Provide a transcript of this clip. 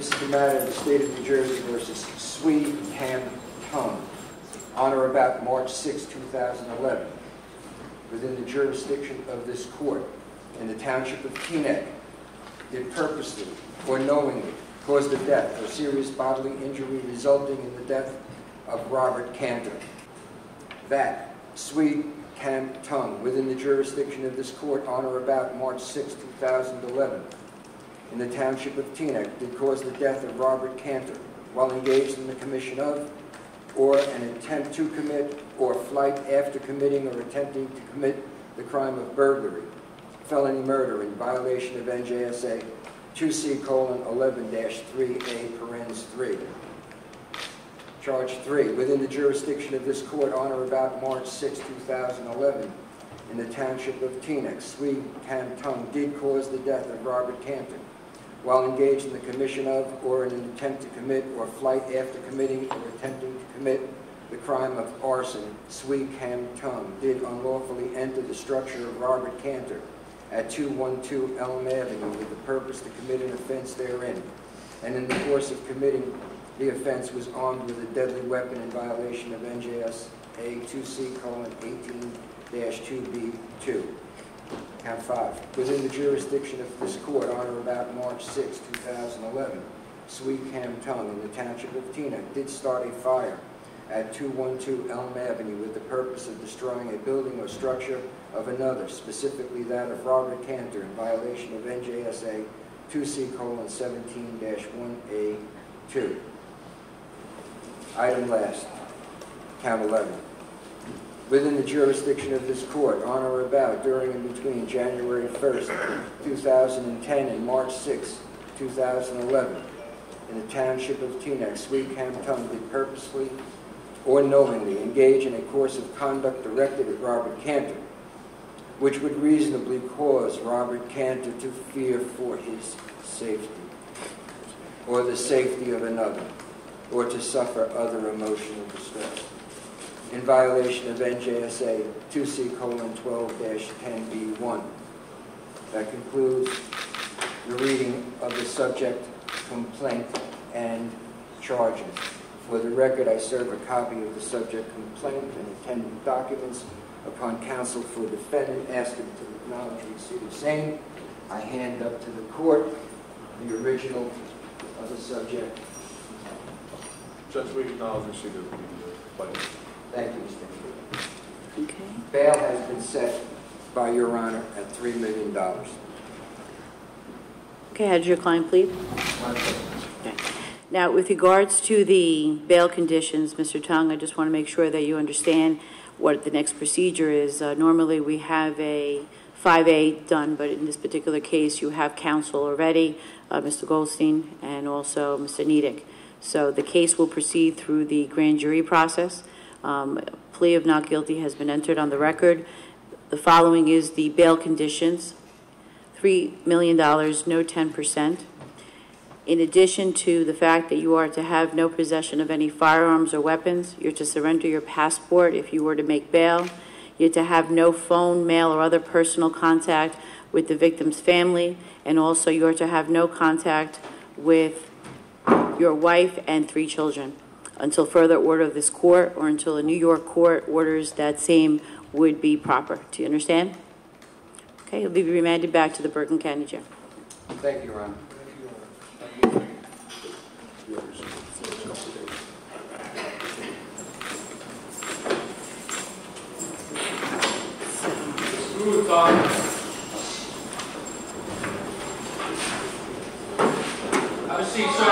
This is the matter of the State of New Jersey versus Swee Ham Tung, on or about March 6, 2011, within the jurisdiction of this court in the township of Teaneck, did purposely or knowingly cause the death or serious bodily injury resulting in the death of Robert Cantor. That Swee Ham Tung, within the jurisdiction of this court on or about March 6, 2011, in the township of Teaneck, did cause the death of Robert Cantor while engaged in the commission of, or an attempt to commit, or flight after committing or attempting to commit the crime of burglary, felony murder in violation of NJSA 2C:11-3A(3). Charge 3, within the jurisdiction of this court on or about March 6, 2011, in the township of Teaneck, Swee Ham Tung did cause the death of Robert Cantor while engaged in the commission of, or in an attempt to commit, or flight after committing or attempting to commit the crime of arson. Swee Ham Tung did unlawfully enter the structure of Robert Cantor at 212 Elm Avenue with the purpose to commit an offense therein, and in the course of committing the offense was armed with a deadly weapon in violation of NJSA 2C:18-2B2. Count 5. Within the jurisdiction of this court on or about March 6, 2011, Swee Ham Tung in the township of Teaneck did start a fire at 212 Elm Avenue with the purpose of destroying a building or structure of another, specifically that of Robert Cantor, in violation of NJSA 2C:17-1A2. Item last, count 11. Within the jurisdiction of this court, on or about, during and between January 1st, 2010 and March 6, 2011, in the township of Teaneck, Swee Ham Tung did purposely or knowingly engage in a course of conduct directed at Robert Cantor, which would reasonably cause Robert Cantor to fear for his safety, or the safety of another, or to suffer other emotional distress, in violation of NJSA 2C:12-10B1. That concludes the reading of the subject, complaint, and charges. For the record, I serve a copy of the subject complaint and attendant documents upon counsel for defendant, ask him to acknowledge receipt of same. I hand up to the court the original of the subject. Judge, we acknowledge receipt of the complaint. Thank you, Mr. Chairman. Okay. Bail has been set by Your Honor at $3 million. Okay, how did your client plead? Okay. Now, with regards to the bail conditions, Mr. Tung, I just want to make sure that you understand what the next procedure is. Normally, we have a 5A done, but in this particular case, you have counsel already, Mr. Goldstein and also Mr. Teaneck. So the case will proceed through the grand jury process. Plea of not guilty has been entered on the record. The following is the bail conditions. $3 million, no 10%. In addition to the fact that you are to have no possession of any firearms or weapons, you're to surrender your passport if you were to make bail. You're to have no phone, mail, or other personal contact with the victim's family, and also you're to have no contact with your wife and 3 children until further order of this court or until a New York court orders that same would be proper. Do you understand? Okay, you'll be remanded back to the Bergen County Jail. Thank you, Your Honor. Have a seat, sir.